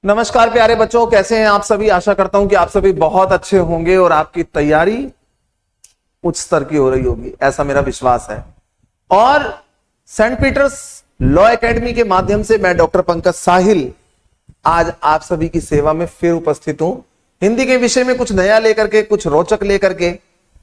नमस्कार प्यारे बच्चों, कैसे हैं आप सभी। आशा करता हूं कि आप सभी बहुत अच्छे होंगे और आपकी तैयारी उच्च स्तर की हो रही होगी, ऐसा मेरा विश्वास है। और सेंट पीटर्स लॉ एकेडमी के माध्यम से मैं डॉक्टर पंकज साहिल आज आप सभी की सेवा में फिर उपस्थित हूं, हिंदी के विषय में कुछ नया लेकर के, कुछ रोचक लेकर के।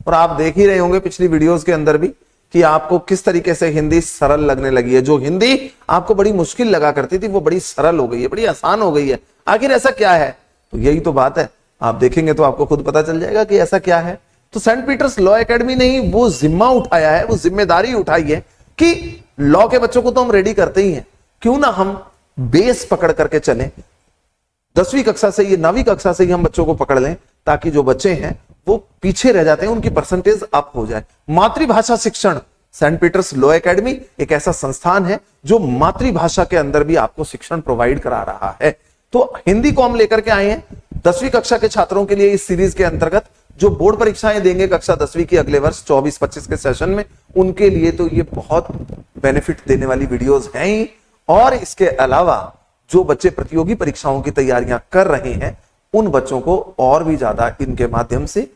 और आप देख ही रहे होंगे पिछली वीडियोस के अंदर भी कि आपको किस तरीके से हिंदी सरल लगने लगी है। जो हिंदी आपको बड़ी मुश्किल लगा करती थी वो बड़ी सरल हो गई है, बड़ी आसान हो गई है। आखिर ऐसा क्या है? तो यही तो बात है, आप देखेंगे तो आपको खुद पता चल जाएगा कि ऐसा क्या है। तो सेंट पीटर्स लॉ एकेडमी ने ही वो जिम्मा उठाया है, वो जिम्मेदारी उठाई है कि लॉ के बच्चों को तो हम रेडी करते ही हैं, क्यों ना हम बेस पकड़ करके चलें। 10वीं कक्षा से, ये 9वीं कक्षा से ही हम बच्चों को पकड़ लें, ताकि जो बच्चे हैं वो पीछे रह जाते हैं उनकी परसेंटेज अप हो जाए। मातृभाषा शिक्षण, सेंट पीटर्स लॉ एकेडमी एक ऐसा संस्थान है जो मातृभाषा के अंदर भी आपको शिक्षण प्रोवाइड करा रहा है। तो हिंदी को हम लेकर के आए हैं 10वीं कक्षा के छात्रों के लिए इस सीरीज के अंतर्गत, जो बोर्ड परीक्षाएं देंगे कक्षा 10वीं की अगले वर्ष 24-25 के सेशन में, उनके लिए तो ये बहुत बेनिफिट देने वाली वीडियोस हैं ही। और इसके अलावा जो बच्चे प्रतियोगी परीक्षाओं की तैयारियां कर रहे हैं उन बच्चों को और भी ज्यादा इनके माध्यम से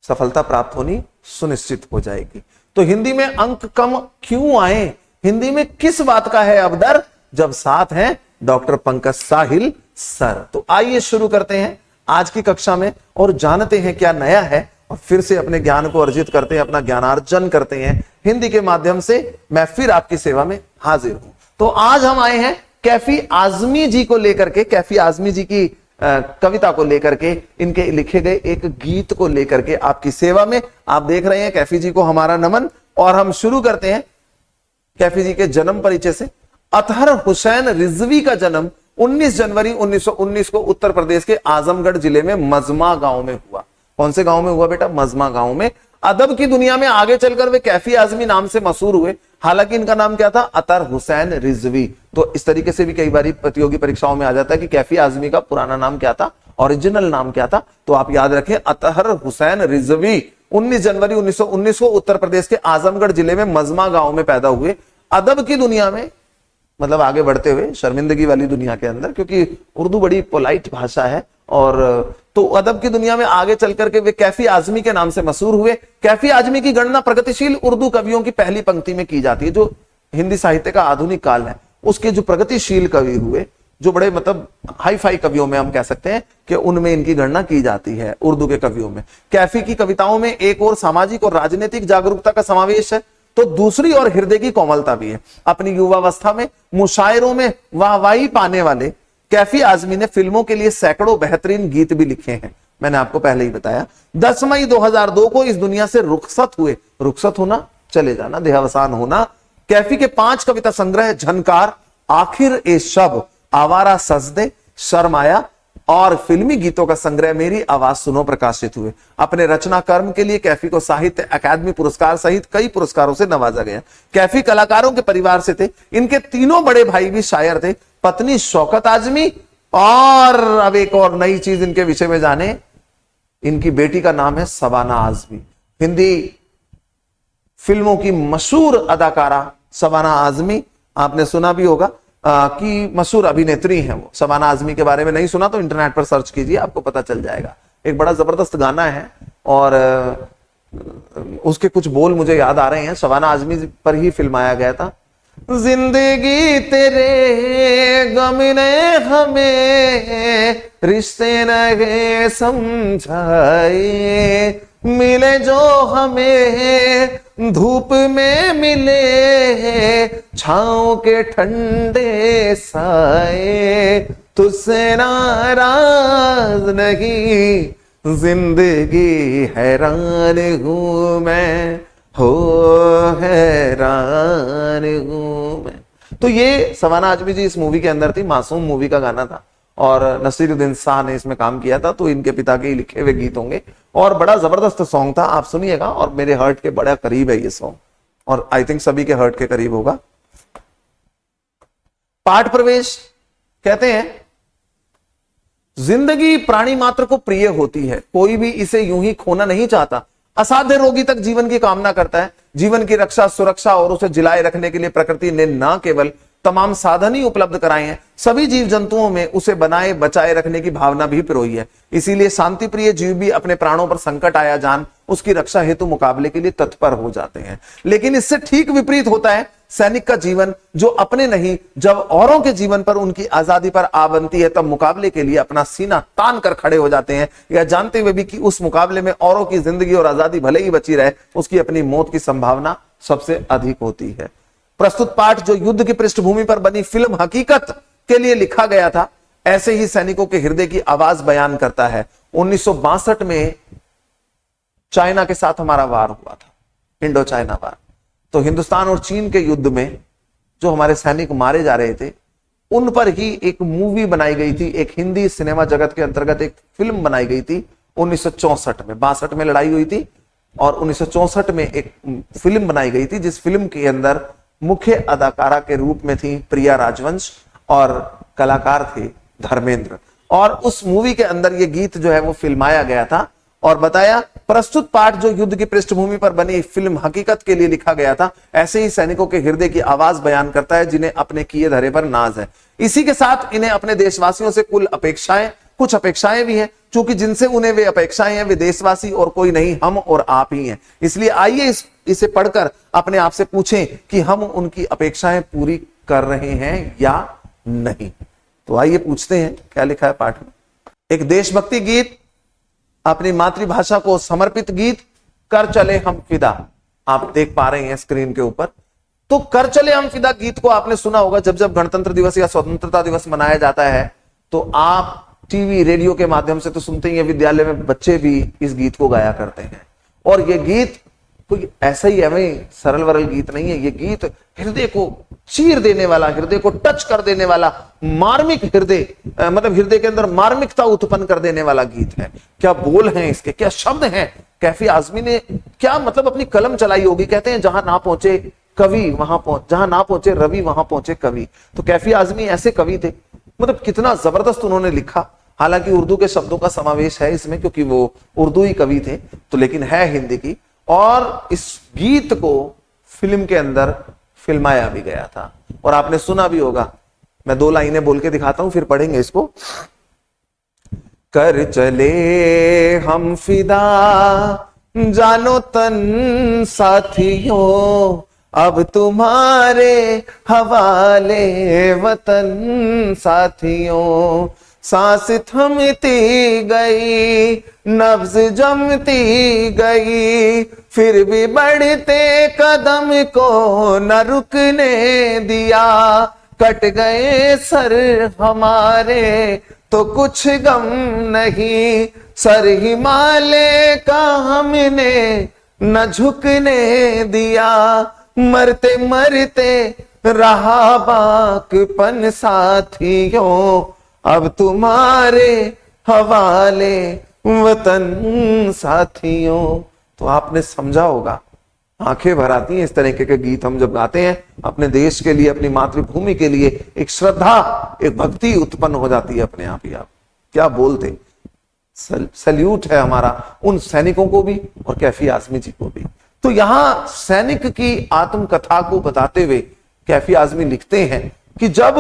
सफलता प्राप्त होनी सुनिश्चित हो जाएगी। तो हिंदी में अंक कम क्यों आए, हिंदी में किस बात का है अब डर, जब साथ हैं डॉक्टर पंकज साहिल सर। तो आइए शुरू करते हैं आज की कक्षा में और जानते हैं क्या नया है, और फिर से अपने ज्ञान को अर्जित करते हैं, अपना ज्ञानार्जन करते हैं हिंदी के माध्यम से। मैं फिर आपकी सेवा में हाजिर हूं। तो आज हम आए हैं कैफी आजमी जी को लेकर के, कैफी आजमी जी की कविता को लेकर के, इनके लिखे गए एक गीत को लेकर के आपकी सेवा में। आप देख रहे हैं कैफी जी को हमारा नमन। और हम शुरू करते हैं कैफी जी के जन्म परिचय से। अतहर हुसैन रिजवी का जन्म 19 जनवरी 1919 को उत्तर प्रदेश के आजमगढ़ जिले में मजमा गांव में हुआ। कौन से गांव में हुआ बेटा? मजमा गांव में। अदब की दुनिया में आगे चलकर वे कैफी आजमी नाम से मशहूर हुए। हालांकि इनका नाम क्या था? अतहर हुसैन रिजवी। तो इस तरीके से भी कई बार प्रतियोगी परीक्षाओं में आ जाता है कि कैफी आजमी का पुराना नाम क्या था, ओरिजिनल नाम क्या था। तो आप याद रखें, अतहर हुसैन रिजवी 19 जनवरी 1919 को उत्तर प्रदेश के आजमगढ़ जिले में मजमा गांव में पैदा हुए। अदब की दुनिया में मतलब आगे बढ़ते हुए शर्मिंदगी वाली दुनिया के अंदर, क्योंकि उर्दू बड़ी पोलाइट भाषा है, और तो अदब की दुनिया में आगे चल करके वे कैफी आजमी के नाम से मशहूर हुए। कैफी आजमी की गणना प्रगतिशील उर्दू कवियों की पहली पंक्ति में की जाती है। जो हिंदी साहित्य का आधुनिक काल है उसके जो प्रगतिशील कवि हुए, जो बड़े मतलब हाई फाई कवियों में हम कह सकते हैं कि उनमें इनकी गणना की जाती है उर्दू के कवियों में। कैफी की कविताओं में एक और सामाजिक और राजनीतिक जागरूकता का समावेश है, तो दूसरी ओर हृदय की कोमलता भी है। अपनी युवावस्था में मुशायरों में वाहवाही पाने वाले कैफी आजमी ने फिल्मों के लिए सैकड़ों बेहतरीन गीत भी लिखे हैं। मैंने आपको पहले ही बताया। 10 मई 2002 को इस दुनिया से रुखसत हुए। रुखसत होना, चले जाना, देहावसान होना। कैफी के 5 कविता संग्रह झनकार, आखिर ए शब, आवारा सजदे, शर्माया और फिल्मी गीतों का संग्रह मेरी आवाज सुनो प्रकाशित हुए। अपने रचना कर्म के लिए कैफी को साहित्य अकादमी पुरस्कार सहित कई पुरस्कारों से नवाजा गया। कैफी कलाकारों के परिवार से थे। इनके तीनों बड़े भाई भी शायर थे। पत्नी शौकत आजमी, और अब एक और नई चीज इनके विषय में जाने, इनकी बेटी का नाम है शबाना आजमी। हिंदी फिल्मों की मशहूर अदाकारा शबाना आजमी, आपने सुना भी होगा कि मशहूर अभिनेत्री हैं वो। शबाना आजमी के बारे में नहीं सुना तो इंटरनेट पर सर्च कीजिए, आपको पता चल जाएगा। एक बड़ा जबरदस्त गाना है और उसके कुछ बोल मुझे याद आ रहे हैं। शबाना आजमी पर ही फिल्माया गया था। जिंदगी तेरे गम ने हमें रिश्ते नए समझाए, मिले जो हमें धूप में मिले छांव के ठंडे साए, तुझसे नाराज नहीं जिंदगी हैरान हूं मैं, हो हैरान हूं मैं। तो ये शबाना आजमी जी इस मूवी के अंदर थी। मासूम मूवी का गाना था और नसीरुद्दीन शाह ने इसमें काम किया था, तो इनके पिता के ही लिखे हुए गीत होंगे और बड़ा जबरदस्त सॉन्ग था। आप सुनिएगा, और मेरे हार्ट के बड़ा करीब है ये सॉन्ग, और आई थिंक सभी के हार्ट के करीब होगा। पाठ प्रवेश कहते हैं, जिंदगी प्राणी मात्र को प्रिय होती है, कोई भी इसे यूं ही खोना नहीं चाहता। असाध्य रोगी तक जीवन की कामना करता है। जीवन की रक्षा, सुरक्षा और उसे जिलाए रखने के लिए प्रकृति ने न केवल तमाम साधन ही उपलब्ध कराए हैं, सभी जीव जंतुओं में उसे बनाए बचाए रखने की भावना भी पिरोई है। इसीलिए शांति प्रिय जीव भी अपने प्राणों पर संकट आया जान उसकी रक्षा हेतु मुकाबले के लिए तत्पर हो जाते हैं। लेकिन इससे ठीक विपरीत होता है सैनिक का जीवन, जो अपने नहीं जब औरों के जीवन पर, उनकी आजादी पर आ बनती है, तब मुकाबले के लिए अपना सीना तान कर खड़े हो जाते हैं, या जानते हुए भी कि उस मुकाबले में औरों की जिंदगी और आजादी भले ही बची रहे, उसकी अपनी मौत की संभावना सबसे अधिक होती है। प्रस्तुत पाठ जो युद्ध की पृष्ठभूमि पर बनी फिल्म हकीकत के लिए लिखा गया था, ऐसे ही सैनिकों के हृदय की आवाज बयान करता है। 1962 में चाइना के साथ हमारा वार हुआ था, इंडो चाइना वार। तो हिंदुस्तान और चीन के युद्ध में जो हमारे सैनिक मारे जा रहे थे, उन पर ही एक मूवी बनाई गई थी, एक हिंदी सिनेमा जगत के अंतर्गत एक फिल्म बनाई गई थी 1964 में। 62 में लड़ाई हुई थी और 1964 में एक फिल्म बनाई गई थी, जिस फिल्म के अंदर मुख्य अदाकारा के रूप में थी प्रिया राजवंश और कलाकार थे धर्मेंद्र। और उस मूवी के अंदर ये गीत जो है वो फिल्माया गया था और बताया, प्रस्तुत पाठ जो युद्ध की पृष्ठभूमि पर बनी फिल्म हकीकत के लिए लिखा गया था, ऐसे ही सैनिकों के हृदय की आवाज बयान करता है, जिन्हें अपने किए धरे पर नाज है। इसी के साथ इन्हें अपने देशवासियों से कुछ अपेक्षाएं भी हैं, क्योंकि जिनसे उन्हें वे अपेक्षाएं हैं वे देशवासी और कोई नहीं, हम और आप ही हैं। इसलिए आइए इसे पढ़कर अपने आप से पूछें कि हम उनकी अपेक्षाएं पूरी कर रहे हैं या नहीं। तो आइए पूछते हैं क्या लिखा है पाठ में। एक देशभक्ति गीत, अपनी मातृभाषा को समर्पित गीत, कर चले हम फिदा, आप देख पा रहे हैं स्क्रीन के ऊपर। तो कर चले हम फिदा गीत को आपने सुना होगा, जब जब गणतंत्र दिवस या स्वतंत्रता दिवस मनाया जाता है तो आप टीवी रेडियो के माध्यम से तो सुनते ही हैं, विद्यालय में बच्चे भी इस गीत को गाया करते हैं। और ये गीत कोई ऐसा ही हमें सरल वरल गीत नहीं है, ये गीत हृदय को चीर देने वाला, हृदय को टच कर देने वाला, मार्मिक हृदय मतलब हृदय के अंदर मार्मिकता उत्पन्न कर देने वाला गीत है। क्या बोल हैं इसके, क्या शब्द हैं। कैफी आजमी ने क्या मतलब अपनी कलम चलाई होगी। कहते हैं जहां ना पहुंचे कवि वहां जहां ना पहुंचे रवि वहां पहुंचे कवि। तो कैफी आजमी ऐसे कवि थे, मतलब कितना जबरदस्त उन्होंने लिखा। हालांकि उर्दू के शब्दों का समावेश है इसमें, क्योंकि वो उर्दू ही कवि थे, तो लेकिन है हिंदी की। और इस गीत को फिल्म के अंदर फिल्माया भी गया था और आपने सुना भी होगा। मैं 2 लाइनें बोल के दिखाता हूं, फिर पढ़ेंगे इसको। कर चले हम फिदा जानो तन साथियों, अब तुम्हारे हवाले वतन साथियों। सांस थमती गई, नब्ज जमती गई, फिर भी बढ़ते कदम को न रुकने दिया। कट गए सर हमारे तो कुछ गम नहीं, सर हिमालय का हमने न झुकने दिया। मरते मरते रहा बाकपन साथियों, अब तुम्हारे हवाले वतन साथियों। तो आपने समझा होगा, आंखें भर आती हैं इस तरीके के गीत हम जब गाते हैं अपने देश के लिए, अपनी मातृभूमि के लिए। एक श्रद्धा, एक भक्ति उत्पन्न हो जाती है अपने आप ही। आप क्या बोलते, सल्यूट है हमारा उन सैनिकों को भी और कैफी आजमी जी को भी। तो यहां सैनिक की आत्मकथा को बताते हुए कैफी आजमी लिखते हैं कि जब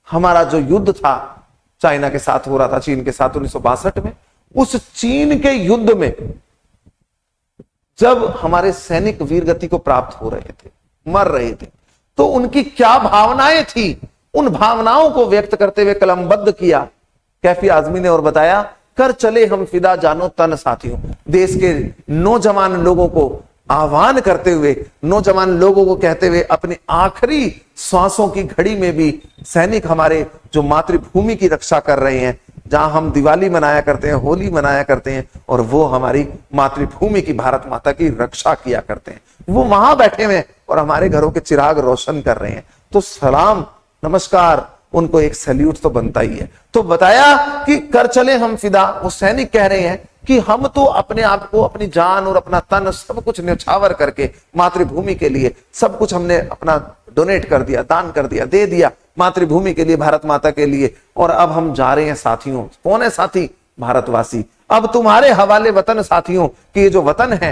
हमारा जो युद्ध था चाइना के साथ हो रहा था, चीन के साथ 1962 में, उस चीन के युद्ध में जब हमारे सैनिक वीरगति को प्राप्त हो रहे थे, मर रहे थे, तो उनकी क्या भावनाएं थी, उन भावनाओं को व्यक्त करते हुए कलमबद्ध किया कैफी आजमी ने और बताया, कर चले हम फिदा जानो तन साथियों। देश के नौजवान लोगों को आह्वान करते हुए, नौजवान लोगों को कहते हुए, अपनी आखिरी सांसों की घड़ी में भी सैनिक हमारे जो मातृभूमि की रक्षा कर रहे हैं, जहां हम दिवाली मनाया करते हैं, होली मनाया करते हैं, और वो हमारी मातृभूमि की, भारत माता की रक्षा किया करते हैं, वो वहां बैठे हुए और हमारे घरों के चिराग रोशन कर रहे हैं। तो सलाम, नमस्कार, उनको एक सैल्यूट तो बनता ही है। तो बताया कि कर चले हम फिदा, वो सैनिक कह रहे हैं कि हम तो अपने आप को, अपनी जान और अपना तन सब कुछ न्यौछावर करके मातृभूमि के लिए सब कुछ हमने अपना डोनेट कर दिया, दान कर दिया, दे दिया मातृभूमि के लिए, भारत माता के लिए। और अब हम जा रहे हैं साथियों। कौन है साथी? भारतवासी। अब तुम्हारे हवाले वतन साथियों, कि ये जो वतन है,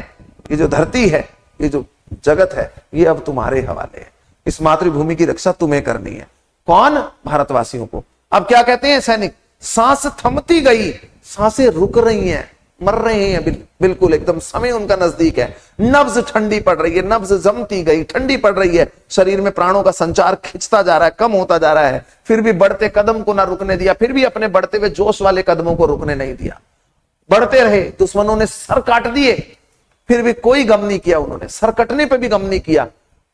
ये जो धरती है, ये जो जगत है, ये अब तुम्हारे हवाले है। इस मातृभूमि की रक्षा तुम्हें करनी है। कौन? भारतवासियों को। अब क्या कहते हैं सैनिक? सांस थमती गई, सांसें रुक रही हैं, मर रहे हैं, बिल्कुल एकदम समय उनका नजदीक है। नब्ज ठंडी पड़ रही है, नब्ज जमती गई, ठंडी पड़ रही है, शरीर में प्राणों का संचार खिंचता जा रहा है, कम होता जा रहा है, फिर भी बढ़ते कदम को ना रुकने दिया, फिर भी अपने बढ़ते हुए जोश वाले कदमों को रुकने नहीं दिया, बढ़ते रहे। दुश्मनों ने सर काट दिए, फिर भी कोई गम नहीं किया, उन्होंने सर कटने पे भी गम नहीं किया,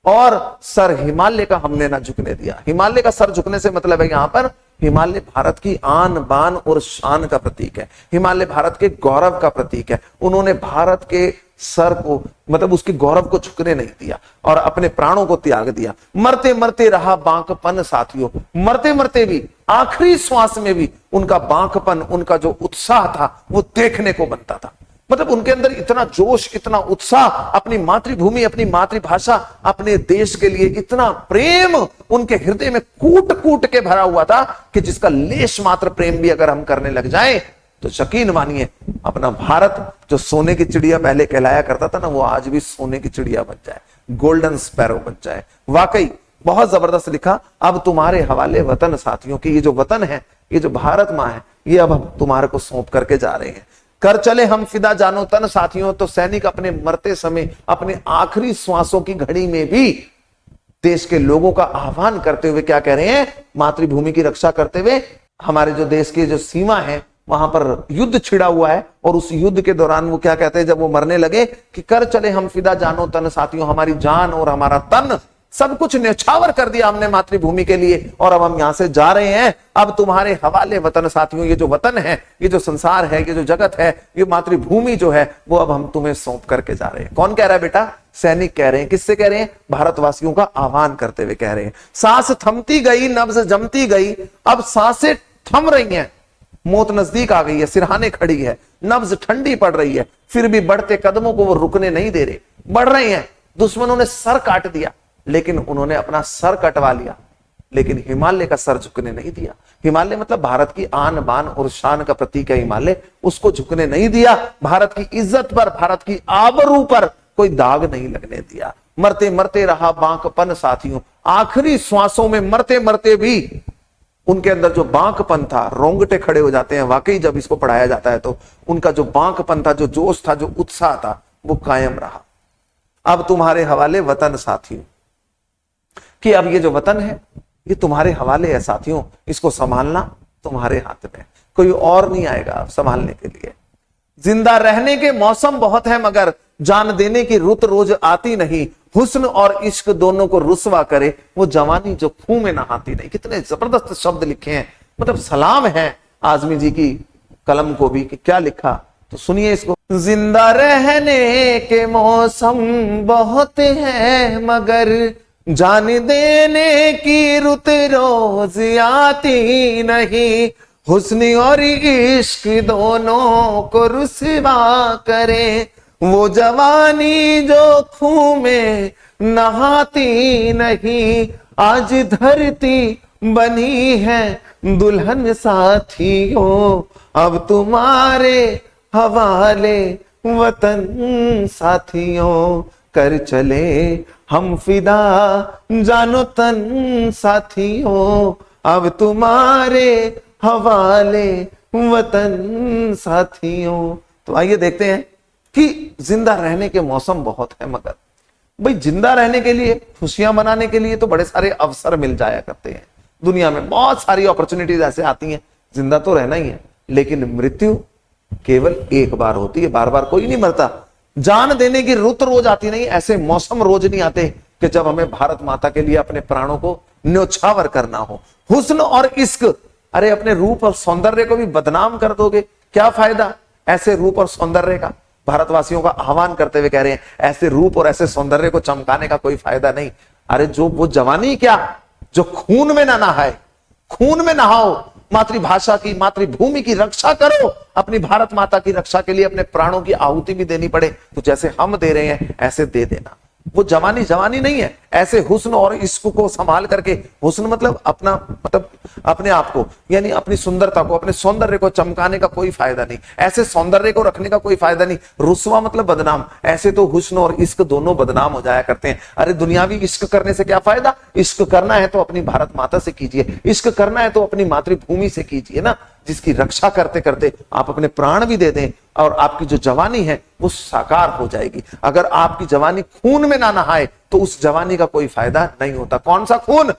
और सर हिमालय का हमने ना झुकने दिया। हिमालय का सर झुकने से मतलब है यहां पर हिमालय भारत की आन बान और शान का प्रतीक है, हिमालय भारत के गौरव का प्रतीक है। उन्होंने भारत के सर को, मतलब उसके गौरव को झुकने नहीं दिया और अपने प्राणों को त्याग दिया। मरते मरते रहा बांकपन साथियों, मरते मरते भी, आखिरी श्वास में भी उनका बांकपन, उनका जो उत्साह था वो देखने को बनता था। मतलब उनके अंदर इतना जोश, इतना उत्साह, अपनी मातृभूमि, अपनी मातृभाषा, अपने देश के लिए इतना प्रेम उनके हृदय में कूट कूट के भरा हुआ था कि जिसका लेश मात्र प्रेम भी अगर हम करने लग जाएं तो यकीन मानिए अपना भारत जो सोने की चिड़िया पहले कहलाया करता था ना, वो आज भी सोने की चिड़िया बन जाए, गोल्डन स्पैरो बन जाए। वाकई बहुत जबरदस्त लिखा। अब तुम्हारे हवाले वतन साथियों की, ये जो वतन है, ये जो भारत मां है, ये अब हम तुम्हारे को सौंप करके जा रहे हैं। कर चले हम फिदा जानो तन साथियों। तो सैनिक अपने मरते समय, अपने आखिरी श्वासों की घड़ी में भी देश के लोगों का आह्वान करते हुए क्या कह रहे हैं? मातृभूमि की रक्षा करते हुए, हमारे जो देश की जो सीमा है वहां पर युद्ध छिड़ा हुआ है, और उस युद्ध के दौरान वो क्या कहते हैं जब वो मरने लगे कि कर चले हम फिदा जानो तन साथियों, हमारी जान और हमारा तन सब कुछ न्यौछावर कर दिया हमने मातृभूमि के लिए, और अब हम यहां से जा रहे हैं। अब तुम्हारे हवाले वतन साथियों, ये जो वतन है, ये जो संसार है, ये जो जगत है, ये मातृभूमि जो है, वो अब हम तुम्हें सौंप करके जा रहे हैं। कौन कह रहा है बेटा? सैनिक कह रहे हैं। किससे कह रहे हैं? भारतवासियों का आह्वान करते हुए कह रहे हैं। सांस थमती गई, नब्ज जमती गई, अब सांसें थम रही हैं, मौत नजदीक आ गई है, सिरहाने खड़ी है, नब्ज ठंडी पड़ रही है, फिर भी बढ़ते कदमों को वो रुकने नहीं दे रहे, बढ़ रहे हैं। दुश्मनों ने सर काट दिया, लेकिन उन्होंने अपना सर कटवा लिया, लेकिन हिमालय का सर झुकने नहीं दिया। हिमालय मतलब भारत की आन बान और शान का प्रतीक है हिमालय, उसको झुकने नहीं दिया। भारत की इज्जत पर, भारत की आबरू पर कोई दाग नहीं लगने दिया। मरते मरते रहा बांकपन साथियों, आखिरी श्वासों में मरते मरते भी उनके अंदर जो बांकपन था, रोंगटे खड़े हो जाते हैं वाकई जब इसको पढ़ाया जाता है तो। उनका जो बांकपन था, जो जोश था, जो उत्साह था, वो कायम रहा। अब तुम्हारे हवाले वतन साथियों, कि अब ये जो वतन है ये तुम्हारे हवाले है साथियों, इसको संभालना तुम्हारे हाथ में, कोई और नहीं आएगा अब संभालने के लिए। जिंदा रहने के मौसम बहुत है मगर जान देने की रुत रोज आती नहीं, हुस्न और इश्क दोनों को रुसवा करे वो जवानी जो खून में नहाती नहीं। कितने जबरदस्त शब्द लिखे हैं, मतलब सलाम है आजमी जी की कलम को भी कि क्या लिखा, तो सुनिए इसको। जिंदा रहने के मौसम बहुत है मगर जान देने की रुत रोज आती नहीं, हुस्न और इश्क दोनों को रुसवा करे वो जवानी जो खून में नहाती नहीं। आज धरती बनी है दुल्हन साथियों, अब तुम्हारे हवाले वतन साथियों। कर चले हम फिदा जानो तन साथियों, अब तुम्हारे हवाले वतन साथियों। तो आइए देखते हैं कि जिंदा रहने के मौसम बहुत है मगर भाई जिंदा रहने के लिए, खुशियां मनाने के लिए तो बड़े सारे अवसर मिल जाया करते हैं दुनिया में, बहुत सारी अपॉर्चुनिटीज ऐसे आती हैं। जिंदा तो रहना ही है, लेकिन मृत्यु केवल एक बार होती है, बार बार कोई नहीं मरता। जान देने की रुत रोज आती नहीं, ऐसे मौसम रोज नहीं आते कि जब हमें भारत माता के लिए अपने प्राणों को न्योछावर करना हो। हुस्न और इश्क, अरे अपने रूप और सौंदर्य को भी बदनाम कर दोगे, क्या फायदा ऐसे रूप और सौंदर्य का। भारतवासियों का आह्वान करते हुए कह रहे हैं ऐसे रूप और ऐसे सौंदर्य को चमकाने का कोई फायदा नहीं। अरे जो वो जवानी क्या जो खून में ना नहाए, खून में नहाओ, मातृभाषा की, मातृभूमि की रक्षा करो, अपनी भारत माता की रक्षा के लिए अपने प्राणों की आहुति भी देनी पड़े तो जैसे हम दे रहे हैं ऐसे दे देना। वो जवानी जवानी नहीं है। ऐसे हुस्न और इश्क को संभाल करके, हुस्न मतलब अपना, मतलब अपने आप को, यानी अपनी सुंदरता को, अपने सौंदर्य को चमकाने का कोई फायदा नहीं, ऐसे सौंदर्य को रखने का कोई फायदा नहीं। रुस्वा मतलब बदनाम, ऐसे तो हुस्न और इश्क दोनों बदनाम हो जाया करते हैं। अरे दुनियावी इश्क करने से क्या फायदा? इश्क करना है तो अपनी भारत माता से कीजिए, इश्क करना है तो अपनी मातृभूमि से कीजिए ना, जिसकी रक्षा करते करते आप अपने प्राण भी दे दें और आपकी जो जवानी है वो साकार हो जाएगी। अगर आपकी जवानी खून में ना नहाए तो उस जवानी का कोई फायदा नहीं होता। कौन सा खून?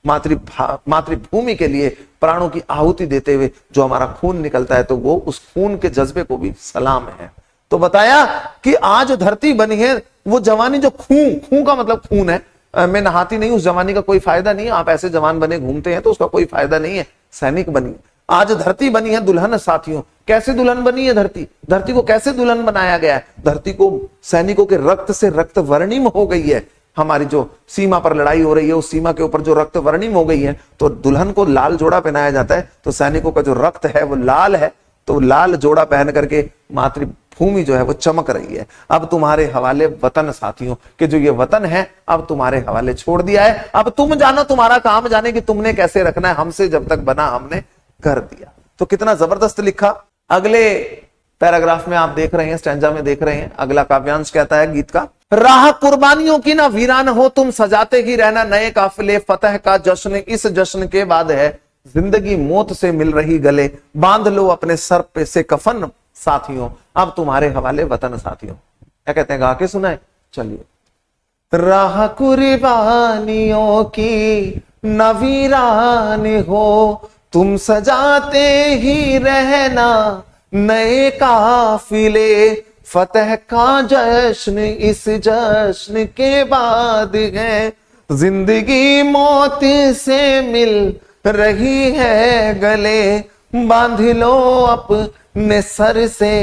मातृभूमि के लिए प्राणों की आहुति देते हुए जो हमारा खून निकलता है, तो वो उस खून के जज्बे को भी सलाम है। तो बताया कि आज धरती बनी है, वो जवानी जो खून का मतलब खून है, मैं नहाती नहीं, उस जवानी का कोई फायदा नहीं है। आप ऐसे जवान बने घूमते हैं तो उसका कोई फायदा नहीं है। सैनिक बनी, आज धरती बनी है दुल्हन साथियों। कैसे दुल्हन बनी है धरती? धरती को कैसे दुल्हन बनाया गया है? धरती को सैनिकों के रक्त से रक्त वर्णिम हो गई है। हमारी जो सीमा पर लड़ाई हो रही है, उस सीमा के ऊपर जो रक्त वर्णिम हो गई है, तो दुल्हन को लाल जोड़ा पहनाया जाता है। तो सैनिकों का जो रक्त है वो लाल है, तो लाल जोड़ा पहन करके मातृभूमि जो है वो चमक रही है। अब तुम्हारे हवाले वतन साथियों, कि जो ये वतन है अब तुम्हारे हवाले छोड़ दिया है। अब तुम जानो, तुम्हारा काम जाने कि तुमने कैसे रखना है, हमसे जब तक बना हमने कर दिया। तो कितना जबरदस्त लिखा। अगले पैराग्राफ में आप देख रहे हैं, स्टैंजा में देख रहे हैं, अगला काव्यांश कहता है गीत का, राह कुर्बानियों की ना वीरान हो तुम, सजाते ही रहना नए काफिले, फतह का जश्न इस जश्न के बाद है, जिंदगी मौत से मिल रही गले, बांध लो अपने सर पे से कफन साथियों, अब तुम्हारे हवाले वतन साथियों। क्या कहते हैं, गा के सुनाए? चलिए। राह कुर्बानियों की न वीरान हो तुम, सजाते ही रहना नए काफिले, फतह का जश्न इस जश्न के बाद है, जिंदगी मौत से मिल रही है गले, बांध लो अपने सर से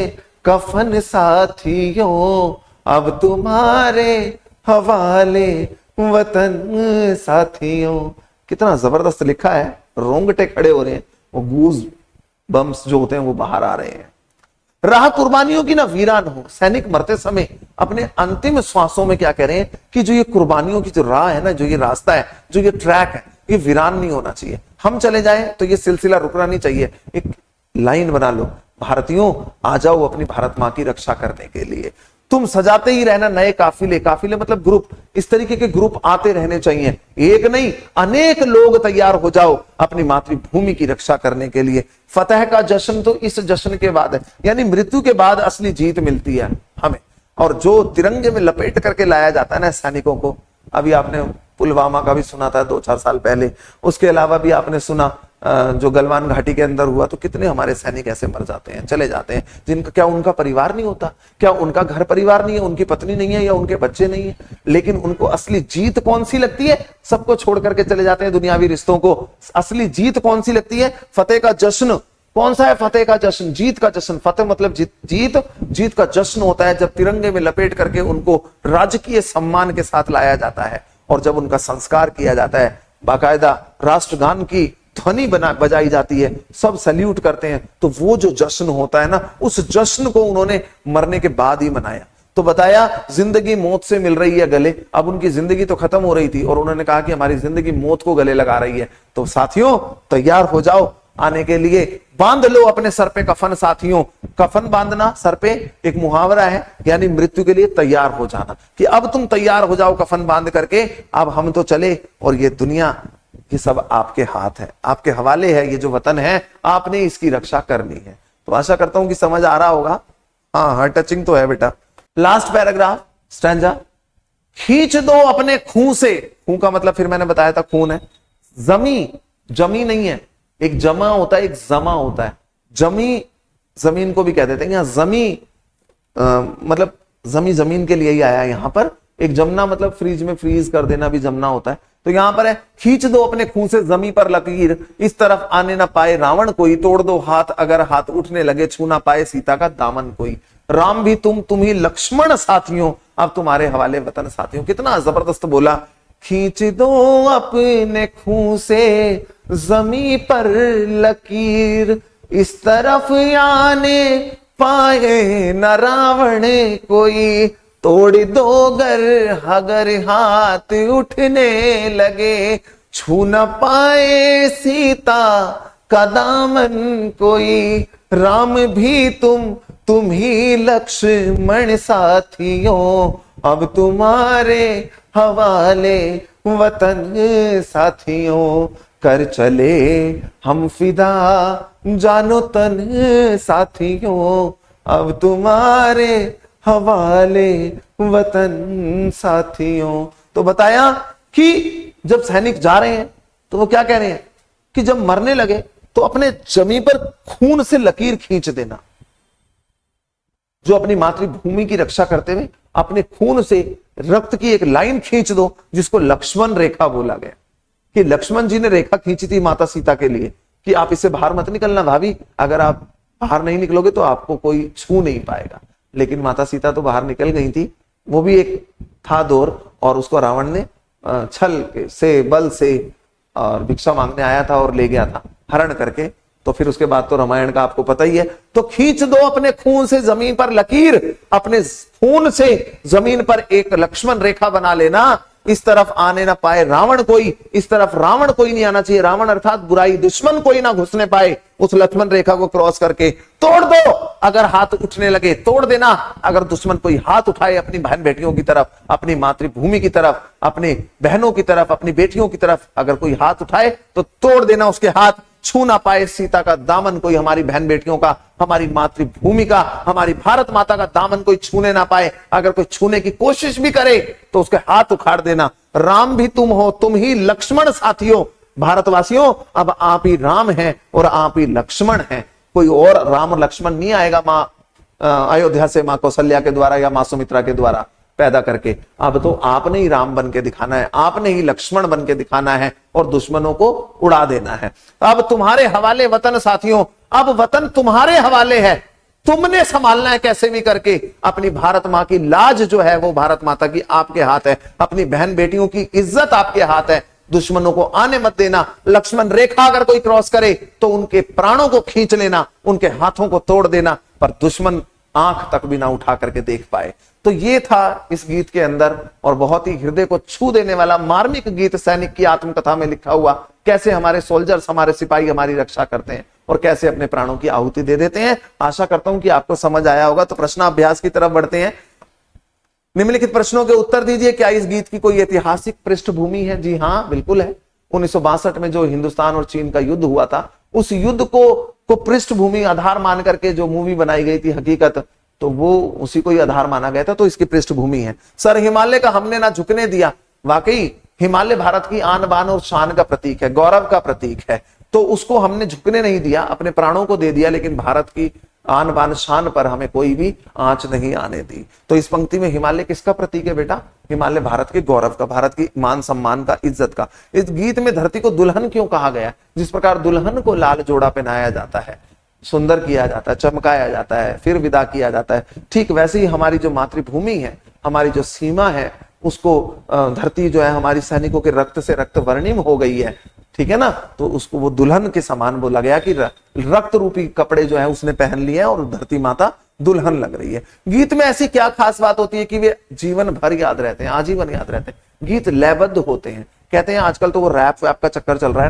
कफन साथियों, अब तुम्हारे हवाले वतन साथियों। कितना जबरदस्त लिखा है, रोंगटे खड़े हो रहे हैं, वो गूज बम्स जो होते हैं वो बाहर आ रहे हैं। राह कुर्बानियों की ना वीरान हो, सैनिक मरते समय अपने अंतिम श्वासों में क्या कह रहे हैं कि जो ये कुर्बानियों की जो राह है ना, जो ये रास्ता है, जो ये ट्रैक है, ये वीरान नहीं होना चाहिए। हम चले जाएं तो ये सिलसिला रुकना नहीं चाहिए। एक लाइन बना लो, भारतीयों आ जाओ अपनी भारत मां की रक्षा करने के लिए, तुम सजाते ही रहना नए काफिले, काफिले मतलब ग्रुप, इस तरीके के ग्रुप आते रहने चाहिए, एक नहीं अनेक लोग तैयार हो जाओ अपनी मातृभूमि की रक्षा करने के लिए। फतह का जश्न तो इस जश्न के बाद है, यानी मृत्यु के बाद असली जीत मिलती है हमें। और जो तिरंगे में लपेट करके लाया जाता है ना सैनिकों को, अभी आपने पुलवामा का भी सुना था 2-4 साल पहले, उसके अलावा भी आपने सुना जो गलवान घाटी के अंदर हुआ, तो कितने हमारे सैनिक ऐसे मर जाते हैं, चले जाते हैं, जिनका क्या उनका परिवार नहीं होता, क्या उनका घर परिवार नहीं है, उनकी पत्नी नहीं है या उनके बच्चे नहीं है, लेकिन उनको असली जीत कौन सी लगती है? सबको छोड़ करके चले जाते हैं दुनियावी रिश्तों को। असली जीत कौन सी लगती है? फतेह का जश्न। कौन सा है फतेह का जश्न? जीत का जश्न। फतेह मतलब जीत का जश्न होता है जब तिरंगे में लपेट करके उनको राजकीय सम्मान के साथ लाया जाता है, और जब उनका संस्कार किया जाता है, बाकायदा राष्ट्रगान की ध्वनि बजाई जाती है, सब सल्यूट करते हैं, तो वो जो जश्न होता है ना, उस जश्न को उन्होंने मरने के बाद ही मनाया। तो बताया जिंदगी मौत से मिल रही है गले, अब उनकी जिंदगी तो खत्म हो रही थी और उन्होंने कहा कि हमारी जिंदगी मौत को गले लगा रही है, तो साथियों तैयार हो जाओ आने के लिए, बांध लो अपने सर पे कफन साथियों। कफन बांधना सर पे एक मुहावरा है, यानी मृत्यु के लिए तैयार हो जाना, कि अब तुम तैयार हो जाओ कफन बांध करके, अब हम तो चले और ये दुनिया ये सब आपके हाथ है, आपके हवाले है, ये जो वतन है आपने इसकी रक्षा करनी है। तो आशा करता हूं कि समझ आ रहा होगा। हाँ हार्ट टचिंग तो है बेटा। लास्ट पैराग्राफ स्टैंजा, खींच दो अपने खून से, खून का मतलब फिर मैंने बताया था खून है, जमी नहीं है, एक जमा होता है एक जमा होता है, जमी जमीन को भी कह देते हैं, यहाँ जमी मतलब जमीन के लिए ही आया है यहाँ पर। एक जमना मतलब फ्रीज में फ्रीज कर देना भी जमना होता है, तो यहां पर है खींच दो अपने खून से जमी पर लकीर, इस तरफ आने ना पाए रावण कोई, तोड़ दो हाथ अगर हाथ उठने लगे, छू ना पाए सीता का दामन कोई, राम भी तुम ही लक्ष्मण साथियों, अब तुम्हारे हवाले वतन साथियों। कितना जबरदस्त बोला, खींच दो अपने खून से जमी पर लकीर, इस तरफ आने पाए न रावण कोई, तोड़ दो अगर हाथ उठने लगे, छू न पाए सीता का दामन कोई, राम भी तुम ही लक्ष्मण साथियों, अब तुम्हारे हवाले वतन साथियों, कर चले हम फिदा जानो तन साथियों, अब तुम्हारे हवाले वतन साथियों। तो बताया कि जब सैनिक जा रहे हैं तो वो क्या कह रहे हैं कि जब मरने लगे तो अपने जमीन पर खून से लकीर खींच देना। जो अपनी मातृभूमि की रक्षा करते हुए अपने खून से रक्त की एक लाइन खींच दो, जिसको लक्ष्मण रेखा बोला गया, कि लक्ष्मण जी ने रेखा खींची थी माता सीता के लिए कि आप इससे बाहर मत निकलना भाभी, अगर आप बाहर नहीं निकलोगे तो आपको कोई छू नहीं पाएगा। लेकिन माता सीता तो बाहर निकल गई थी, वो भी एक था दौर, और उसको रावण ने छल से बल से और भिक्षा मांगने आया था और ले गया था हरण करके। तो फिर उसके बाद तो रामायण का आपको पता ही है। तो खींच दो अपने खून से जमीन पर लकीर, अपने खून से जमीन पर एक लक्ष्मण रेखा बना लेना, इस तरफ आने ना पाए रावण कोई, इस तरफ रावण कोई नहीं आना चाहिए। रावण अर्थात बुराई, दुश्मन कोई ना घुसने पाए उस लक्ष्मण रेखा को क्रॉस करके। तोड़ दो अगर हाथ उठने लगे, तोड़ देना अगर दुश्मन कोई हाथ उठाए अपनी बहन बेटियों की तरफ, अपनी मातृभूमि की तरफ, अपनी बहनों की तरफ, अपनी बेटियों की तरफ अगर कोई हाथ उठाए तो तोड़ देना उसके हाथ। छू ना पाए सीता का दामन कोई, हमारी बहन बेटियों का, हमारी मातृभूमि का, हमारी भारत माता का दामन कोई छूने ना पाए। अगर कोई छूने की कोशिश भी करे तो उसके हाथ उखाड़ देना। राम भी तुम हो, तुम ही लक्ष्मण साथियों। भारतवासियों, अब आप ही राम हैं और आप ही लक्ष्मण हैं, कोई और राम लक्ष्मण नहीं आएगा मां अयोध्या से, मां कौशल्या के द्वारा या मां सुमित्रा के द्वारा पैदा करके। अब तो आपने ही राम बन के दिखाना है, आपने ही लक्ष्मण बन के दिखाना है और दुश्मनों को उड़ा देना है। अब तुम्हारे हवाले वतन साथियों, अब वतन तुम्हारे हवाले है, तुमने संभालना है कैसे भी करके। अपनी भारत मां की लाज जो है वो भारत माता की आपके हाथ है, अपनी बहन बेटियों की इज्जत आपके हाथ है। दुश्मनों को आने मत देना। लक्ष्मण रेखा अगर कोई क्रॉस करे तो उनके प्राणों को खींच लेना, उनके हाथों को तोड़ देना, पर दुश्मन आंख तक भी ना उठा करके देख पाए। तो ये था इस गीत के अंदर, और बहुत ही हृदय को छू देने वाला मार्मिक गीत सैनिक की आत्मकथा में लिखा हुआ। कैसे हमारे सोल्जर्स, हमारे सिपाही हमारी रक्षा करते हैं और कैसे अपने प्राणों की आहुति दे देते हैं। आशा करता हूं कि आपको समझ आया होगा। तो प्रश्नाभ्यास की तरफ बढ़ते हैं। निम्नलिखित प्रश्नों के उत्तर दीजिए। क्या इस गीत की कोई ऐतिहासिक पृष्ठभूमि है? जी हाँ, बिल्कुल है। 1962 में जो हिंदुस्तान और चीन का युद्ध हुआ था, उस युद्ध को पृष्ठभूमि आधार मान करके जो मूवी बनाई गई थी हकीकत, तो वो उसी को ही आधार माना गया था, तो इसकी पृष्ठभूमि है। सर हिमालय का हमने ना झुकने दिया, वाकई हिमालय भारत की आन बान और शान का प्रतीक है, गौरव का प्रतीक है, तो उसको हमने झुकने नहीं दिया, अपने प्राणों को दे दिया, लेकिन भारत की आन बान शान पर हमें कोई भी आंच नहीं आने दी। तो इस पंक्ति में हिमालय किसका प्रतीक है बेटा? हिमालय भारत के गौरव का, भारत की मान सम्मान का, इज्जत का। इस गीत में धरती को दुल्हन क्यों कहा गया? जिस प्रकार दुल्हन को लाल जोड़ा पहनाया जाता है, सुंदर किया जाता है, चमकाया जाता है, फिर विदा किया जाता है, ठीक वैसे ही हमारी जो मातृभूमि है, हमारी जो सीमा है, उसको धरती जो है हमारी सैनिकों के रक्त से रक्त वर्णिम हो गई है, ठीक है ना। तो उसको वो दुल्हन के समान बोला गया कि रक्त रूपी कपड़े जो है उसने पहन लिए और धरती माता दुल्हन लग रही है। गीत में ऐसी क्या खास बात होती है कि वे जीवन भर याद रहते हैं, आजीवन याद रहते हैं। गीत लयबद्ध होते हैं। कहते हैं आजकल तो वो रैप वैप का चक्कर चल रहा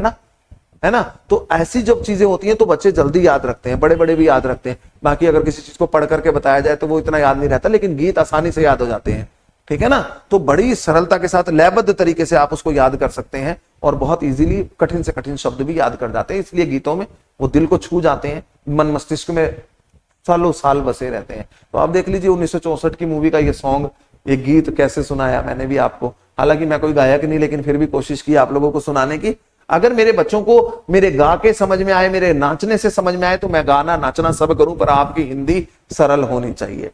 है ना, तो ऐसी जब चीजें होती हैं तो बच्चे जल्दी याद रखते हैं, बड़े बड़े भी याद रखते हैं। बाकी अगर किसी चीज को पढ़ करके बताया जाए तो वो इतना याद नहीं रहता, लेकिन गीत आसानी से याद हो जाते हैं, ठीक है ना। तो बड़ी सरलता के साथ लयबद्ध तरीके से आप उसको याद कर सकते हैं और बहुत इजीली कठिन से कठिन शब्द भी याद कर जाते हैं। इसलिए गीतों में वो दिल को छू जाते हैं, मन मस्तिष्क में सालों साल बसे रहते हैं। तो आप देख लीजिए 1964 की मूवी का ये सॉन्ग, ये गीत कैसे सुनाया मैंने भी आपको। हालांकि मैं कोई गायक नहीं, लेकिन फिर भी कोशिश की आप लोगों को सुनाने की। अगर मेरे बच्चों को मेरे गा के समझ में आए, मेरे नाचने से समझ में आए, तो मैं गाना नाचना सब करूं, पर आपकी हिंदी सरल होनी चाहिए।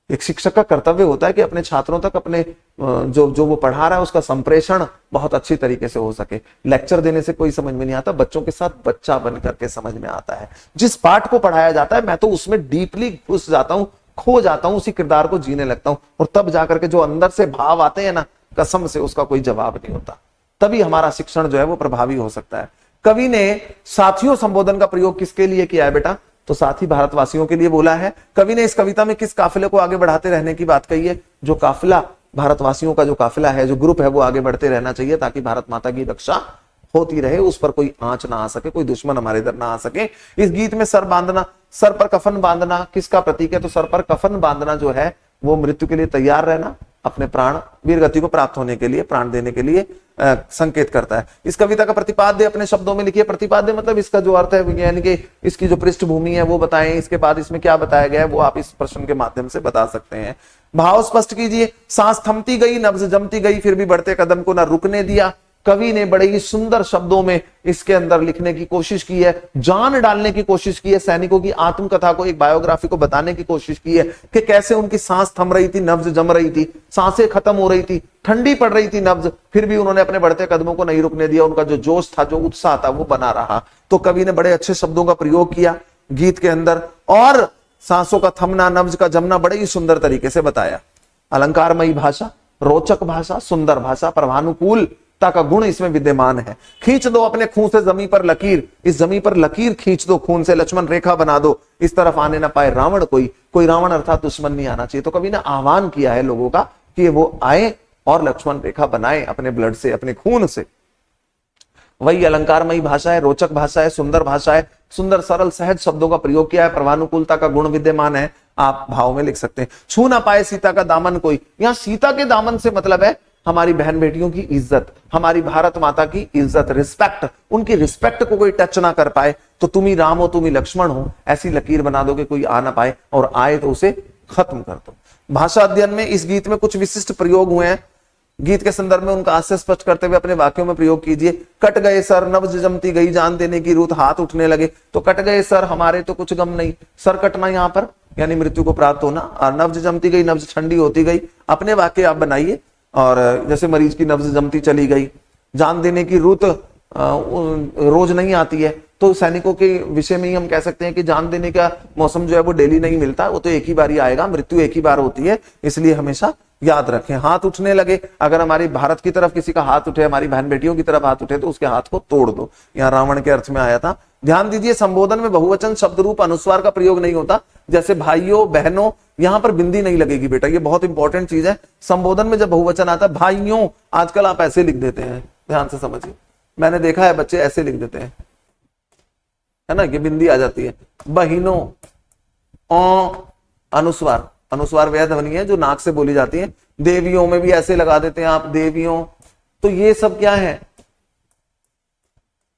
एक शिक्षक का कर्तव्य होता है कि अपने छात्रों तक अपने जो वो पढ़ा रहा है उसका संप्रेषण बहुत अच्छी तरीके से हो सके। लेक्चर देने से कोई समझ में नहीं आता, बच्चों के साथ बच्चा बन करके समझ में आता है। जिस पाठ को पढ़ाया जाता है मैं तो उसमें डीपली घुस जाता हूं, खो जाता हूं, उसी किरदार को जीने लगता हूं, और तब जाकर के जो अंदर से भाव आते हैं ना, कसम से उसका कोई जवाब नहीं होता। तभी हमारा शिक्षण जो है वो प्रभावी हो सकता है। कवि ने साथियों संबोधन का प्रयोग किसके लिए किया है बेटा? तो साथ ही भारतवासियों के लिए बोला है। कवि ने इस कविता में किस काफिले को आगे बढ़ाते रहने की बात कही है? जो काफिला, भारतवासियों का जो काफिला है, जो ग्रुप है, वो आगे बढ़ते रहना चाहिए ताकि भारत माता की रक्षा होती रहे, उस पर कोई आंच ना आ सके, कोई दुश्मन हमारे इधर ना आ सके। इस गीत में सर बांधना, सर पर कफन बांधना किसका प्रतीक है? तो सर पर कफन बांधना जो है वो मृत्यु के लिए तैयार रहना, अपने प्राण वीर गति को प्राप्त होने के लिए, प्राण देने के लिए संकेत करता है। इस कविता का प्रतिपाद्य अपने शब्दों में लिखिए। प्रतिपाद्य मतलब इसका जो अर्थ है, यानी कि इसकी जो पृष्ठभूमि है वो बताएं, इसके बाद इसमें क्या बताया गया है वो आप इस प्रश्न के माध्यम से बता सकते हैं। भाव स्पष्ट कीजिए। सांस थमती गई, नब्ज जमती गई, फिर भी बढ़ते कदम को ना रुकने दिया। कवि ने बड़े ही सुंदर शब्दों में इसके अंदर लिखने की कोशिश की है, जान डालने की कोशिश की है, सैनिकों की आत्मकथा को, एक बायोग्राफी को बताने की कोशिश की है कि कैसे उनकी सांस थम रही थी, नब्ज जम रही थी, सांसें खत्म हो रही थी, ठंडी पड़ रही थी नब्ज, फिर भी उन्होंने अपने बढ़ते कदमों को नहीं रुकने दिया। उनका जो जोश था, जो उत्साह था, वो बना रहा। तो कवि ने बड़े अच्छे शब्दों का प्रयोग किया गीत के अंदर और सांसों का थमना, नब्ज का जमना बड़े ही सुंदर तरीके से बताया। अलंकारमयी भाषा, रोचक भाषा, सुंदर भाषा, प्रभानुकूलता का गुण इसमें विद्यमान है। खींच दो अपने खून से जमीन पर लकीर, इस जमीन पर लकीर खींच दो खून से, लक्ष्मण रेखा बना दो, इस तरफ आने ना पाए रावण कोई रावण अर्थात दुश्मन नहीं आना चाहिए। तो कवि ने आह्वान किया है लोगों का कि वो आए और लक्ष्मण रेखा बनाए अपने ब्लड से, अपने खून से। वही अलंकारमयी भाषा है, रोचक भाषा है, सुंदर भाषा है, सुंदर सरल सहज शब्दों का प्रयोग किया है, प्रभानुकूलता का गुण विद्यमान है। आप भाव में लिख सकते हैं। छू ना पाए सीता का दामन कोई, यहां सीता के दामन से मतलब है हमारी बहन बेटियों की इज्जत, हमारी भारत माता की इज्जत, रिस्पेक्ट, उनकी रिस्पेक्ट को कोई टच ना कर पाए। तो तुम ही राम हो, तुम ही लक्ष्मण हो, ऐसी लकीर बना दो कि कोई आ ना पाए, और आए तो उसे खत्म कर दो। भाषा अध्ययन में इस गीत में कुछ विशिष्ट प्रयोग हुए हैं। गीत के संदर्भ में उनका आशय स्पष्ट करते हुए अपने वाक्यों में प्रयोग कीजिए। कट गए सर, नब्ज जमती गई, जान देने की रुत, हाथ उठने लगे। तो कट गए सर, हमारे तो कुछ गम नहीं, सर कटना यहाँ पर यानी मृत्यु को प्राप्त होना, और नब्ज जमती गई, नब्ज ठंडी होती गई। अपने वाक्य आप बनाइए, और जैसे मरीज की नब्ज जमती चली गई, जान देने की रुत रोज नहीं आती है, तो सैनिकों के विषय में ही हम कह सकते हैं कि जान देने का मौसम जो है वो डेली नहीं मिलता, वो तो एक ही बार ही आएगा, मृत्यु एक ही बार होती है, इसलिए हमेशा याद रखें। हाथ उठने लगे, अगर हमारी भारत की तरफ किसी का हाथ उठे, हमारी बहन बेटियों की तरफ हाथ उठे, तो उसके हाथ को तोड़ दो, यहाँ रावण के अर्थ में आया था। ध्यान दीजिए, संबोधन में बहुवचन शब्द रूप अनुस्वार का प्रयोग नहीं होता, जैसे भाइयों बहनों, यहां पर बिंदी नहीं लगेगी बेटा, ये बहुत इंपॉर्टेंट चीज है। संबोधन में जब बहुवचन आता है, भाइयों, आजकल आप ऐसे लिख देते हैं, ध्यान से समझिए, मैंने देखा है बच्चे ऐसे लिख देते हैं, है ना, ये बिंदी आ जाती है। बहिनों, अनुस्वार, अनुस्वार वह ध्वनि है जो नाक से बोली जाती है। देवियों में भी ऐसे लगा देते हैं आप, देवियों, तो ये सब क्या है,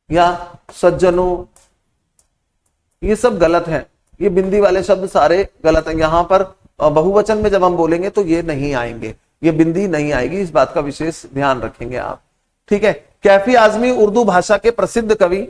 या सज्जनों, ये सब गलत है, ये बिंदी वाले शब्द सारे गलत हैं। यहां पर बहुवचन में जब हम बोलेंगे तो ये नहीं आएंगे, ये बिंदी नहीं आएगी, इस बात का विशेष ध्यान रखेंगे आप, ठीक है। कैफी आजमी उर्दू भाषा के प्रसिद्ध कवि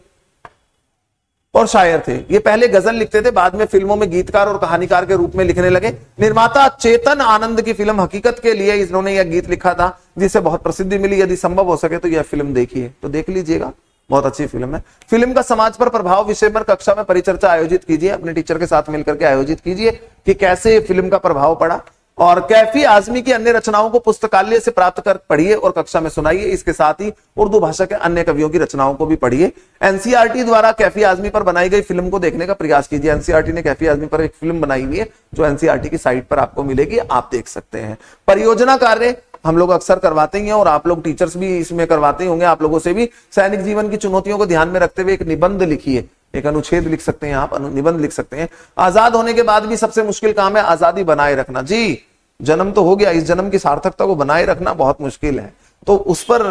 और शायर थे। ये पहले गजल लिखते थे, बाद में फिल्मों में गीतकार और कहानीकार के रूप में लिखने लगे। निर्माता चेतन आनंद की फिल्म हकीकत के लिए इन्होंने यह गीत लिखा था, जिसे बहुत प्रसिद्धि मिली। यदि संभव हो सके तो यह फिल्म देखिए, तो देख लीजिएगा, बहुत अच्छी फिल्म है। फिल्म का समाज पर प्रभाव विषय पर कक्षा में परिचर्चा आयोजित कीजिए, अपने टीचर के साथ मिलकर के आयोजित कीजिए कि कैसे फिल्म का प्रभाव पड़ा। और कैफी आजमी की अन्य रचनाओं को पुस्तकालय से प्राप्त कर पढ़िए और कक्षा में सुनाइए। इसके साथ ही उर्दू भाषा के अन्य कवियों की रचनाओं को भी पढ़िए। एनसीईआरटी द्वारा कैफी आजमी पर बनाई गई फिल्म को देखने का प्रयास कीजिए। एनसीईआरटी ने कैफी आजमी पर एक फिल्म बनाई हुई है, जो एनसीईआरटी की साइट पर आपको मिलेगी, आप देख सकते हैं। परियोजना कार्य हम लोग अक्सर करवाते ही हैं, और आप लोग टीचर्स भी इसमें करवाते ही होंगे। आप लोगों से भी सैनिक जीवन की चुनौतियों को ध्यान में रखते हुए एक निबंध लिखिए, एक अनुच्छेद लिख सकते हैं आप, निबंध लिख सकते हैं। आजाद होने के बाद भी सबसे मुश्किल काम है आजादी बनाए रखना। जी, जन्म तो हो गया, इस जन्म की सार्थकता को बनाए रखना बहुत मुश्किल है, तो उस पर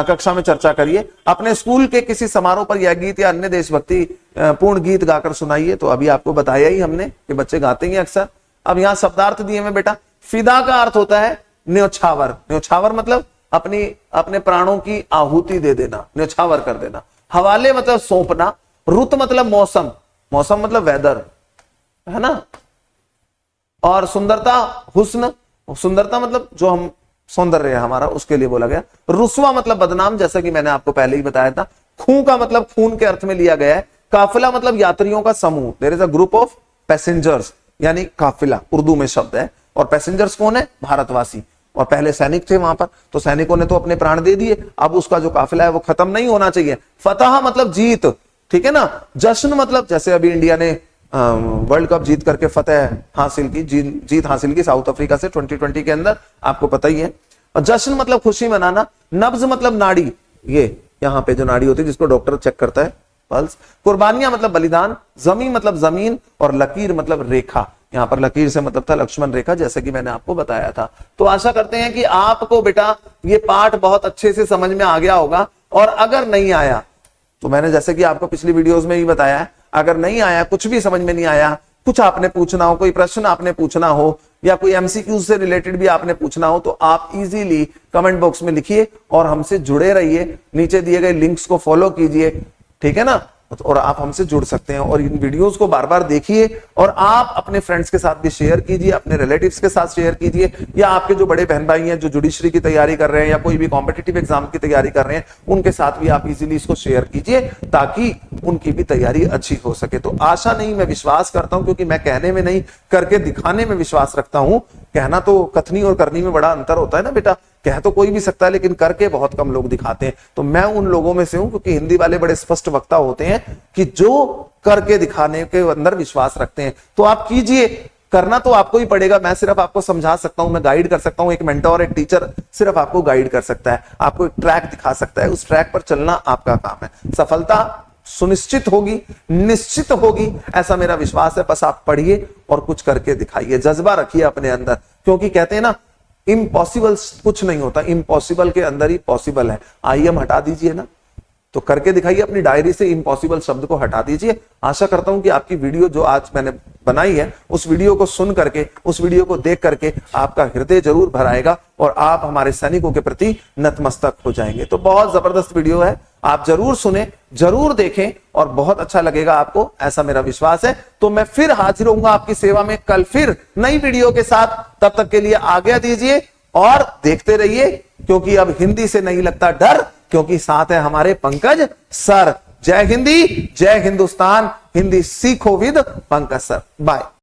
कक्षा में चर्चा करिए। अपने स्कूल के किसी समारोह पर यह गीत या अन्य देशभक्ति पूर्ण गीत गाकर सुनाइए। तो अभी आपको बताया ही हमने कि बच्चे गाते हैं अक्सर। अब यहाँ शब्दार्थ दिए में बेटा, फिदा का अर्थ होता है न्योछावर। न्योछावर मतलब अपने प्राणों की आहुति दे देना, न्योछावर कर देना। हवाले मतलब सौंपना। रुत मतलब मौसम, मौसम मतलब वेदर, है ना। और सुंदरता, हुस्न, सुंदरता मतलब जो हम सौंदर्य है हमारा, उसके लिए बोला गया। रुस्वा मतलब बदनाम, जैसा कि मैंने आपको पहले ही बताया था। खूं का मतलब खून के अर्थ में लिया गया है। काफिला मतलब यात्रियों का समूह, there is a group of passengers, यानी काफिला उर्दू में शब्द है। और पैसेंजर्स कौन है, भारतवासी। और पहले सैनिक थे वहां पर, तो सैनिकों ने तो अपने प्राण दे दिए, अब उसका जो काफिला है वो खत्म नहीं होना चाहिए। फतह मतलब जीत, ठीक है ना। जश्न मतलब जैसे अभी इंडिया ने वर्ल्ड कप जीत करके फतेह हासिल की, जीत हासिल की साउथ अफ्रीका से 2020 के अंदर, आपको पता ही है। और जश्न मतलब खुशी मनाना, नब्ज मतलब नाड़ी, ये यहाँ पे जो नाड़ी होती है जिसको डॉक्टर चेक करता है, पल्स। कुर्बानियां मतलब बलिदान, जमी मतलब जमीन, और लकीर मतलब रेखा। यहाँ पर लकीर से मतलब था लक्ष्मण रेखा, जैसे कि मैंने आपको बताया था। तो आशा करते हैं कि आपको बेटा ये पाठ बहुत अच्छे से समझ में आ गया होगा। और अगर नहीं आया तो मैंने जैसे कि आपको पिछली वीडियोस में ही बताया है, अगर नहीं आया, कुछ भी समझ में नहीं आया, कुछ आपने पूछना हो, कोई प्रश्न आपने पूछना हो, या कोई एमसीक्यू से रिलेटेड भी आपने पूछना हो, तो आप इजीली कमेंट बॉक्स में लिखिए और हमसे जुड़े रहिए। नीचे दिए गए लिंक्स को फॉलो कीजिए, ठीक है ना, और आप हमसे जुड़ सकते हैं। और इन वीडियोस को बार बार देखिए और आप अपने फ्रेंड्स के साथ भी शेयर कीजिए, अपने रिलेटिव्स के साथ शेयर कीजिए, या आपके जो बड़े बहन भाई हैं जो जुडिशरी की तैयारी कर रहे हैं या कोई भी कॉम्पिटिटिव एग्जाम की तैयारी कर रहे हैं, उनके साथ भी आप इजीली इसको शेयर कीजिए ताकि उनकी भी तैयारी अच्छी हो सके। तो आशा नहीं, मैं विश्वास करता हूं, क्योंकि मैं कहने में नहीं करके दिखाने में विश्वास रखता हूं। कहना तो कथनी और करनी में बड़ा अंतर होता है ना बेटा, कह तो कोई भी सकता है लेकिन करके बहुत कम लोग दिखाते हैं। तो मैं उन लोगों में से हूं, क्योंकि हिंदी वाले बड़े स्पष्ट वक्ता होते हैं कि जो करके दिखाने के अंदर विश्वास रखते हैं। तो आप कीजिए, करना तो आपको ही पड़ेगा, मैं सिर्फ आपको समझा सकता हूं, मैं गाइड कर सकता हूं। एक मेंटर, एक टीचर सिर्फ आपको गाइड कर सकता है, आपको एक ट्रैक दिखा सकता है, उस ट्रैक पर चलना आपका काम है। सफलता सुनिश्चित होगी, निश्चित होगी, ऐसा मेरा विश्वास है। बस आप पढ़िए और कुछ करके दिखाइए, जज्बा रखिए अपने अंदर, क्योंकि कहते हैं ना इम्पॉसिबल कुछ नहीं होता, इम्पॉसिबल के अंदर ही पॉसिबल है। आइए हम हटा दीजिए ना, तो करके दिखाइए, अपनी डायरी से इम्पॉसिबल शब्द को हटा दीजिए। आशा करता हूं कि आपकी वीडियो जो आज मैंने बनाई है, उस वीडियो को सुन करके, उस वीडियो को देख करके आपका हृदय जरूर भराएगा और आप हमारे सैनिकों के प्रति नतमस्तक हो जाएंगे। तो बहुत जबरदस्त वीडियो है, आप जरूर सुने, जरूर देखें और बहुत अच्छा लगेगा आपको, ऐसा मेरा विश्वास है। तो मैं फिर हाजिर होऊंगा आपकी सेवा में कल फिर नई वीडियो के साथ। तब तक के लिए आज्ञा दीजिए और देखते रहिए, क्योंकि अब हिंदी से नहीं लगता डर, क्योंकि साथ है हमारे पंकज सर। जय हिंदी, जय हिंदुस्तान, हिंदी सीखो विद पंकज सर। बाय।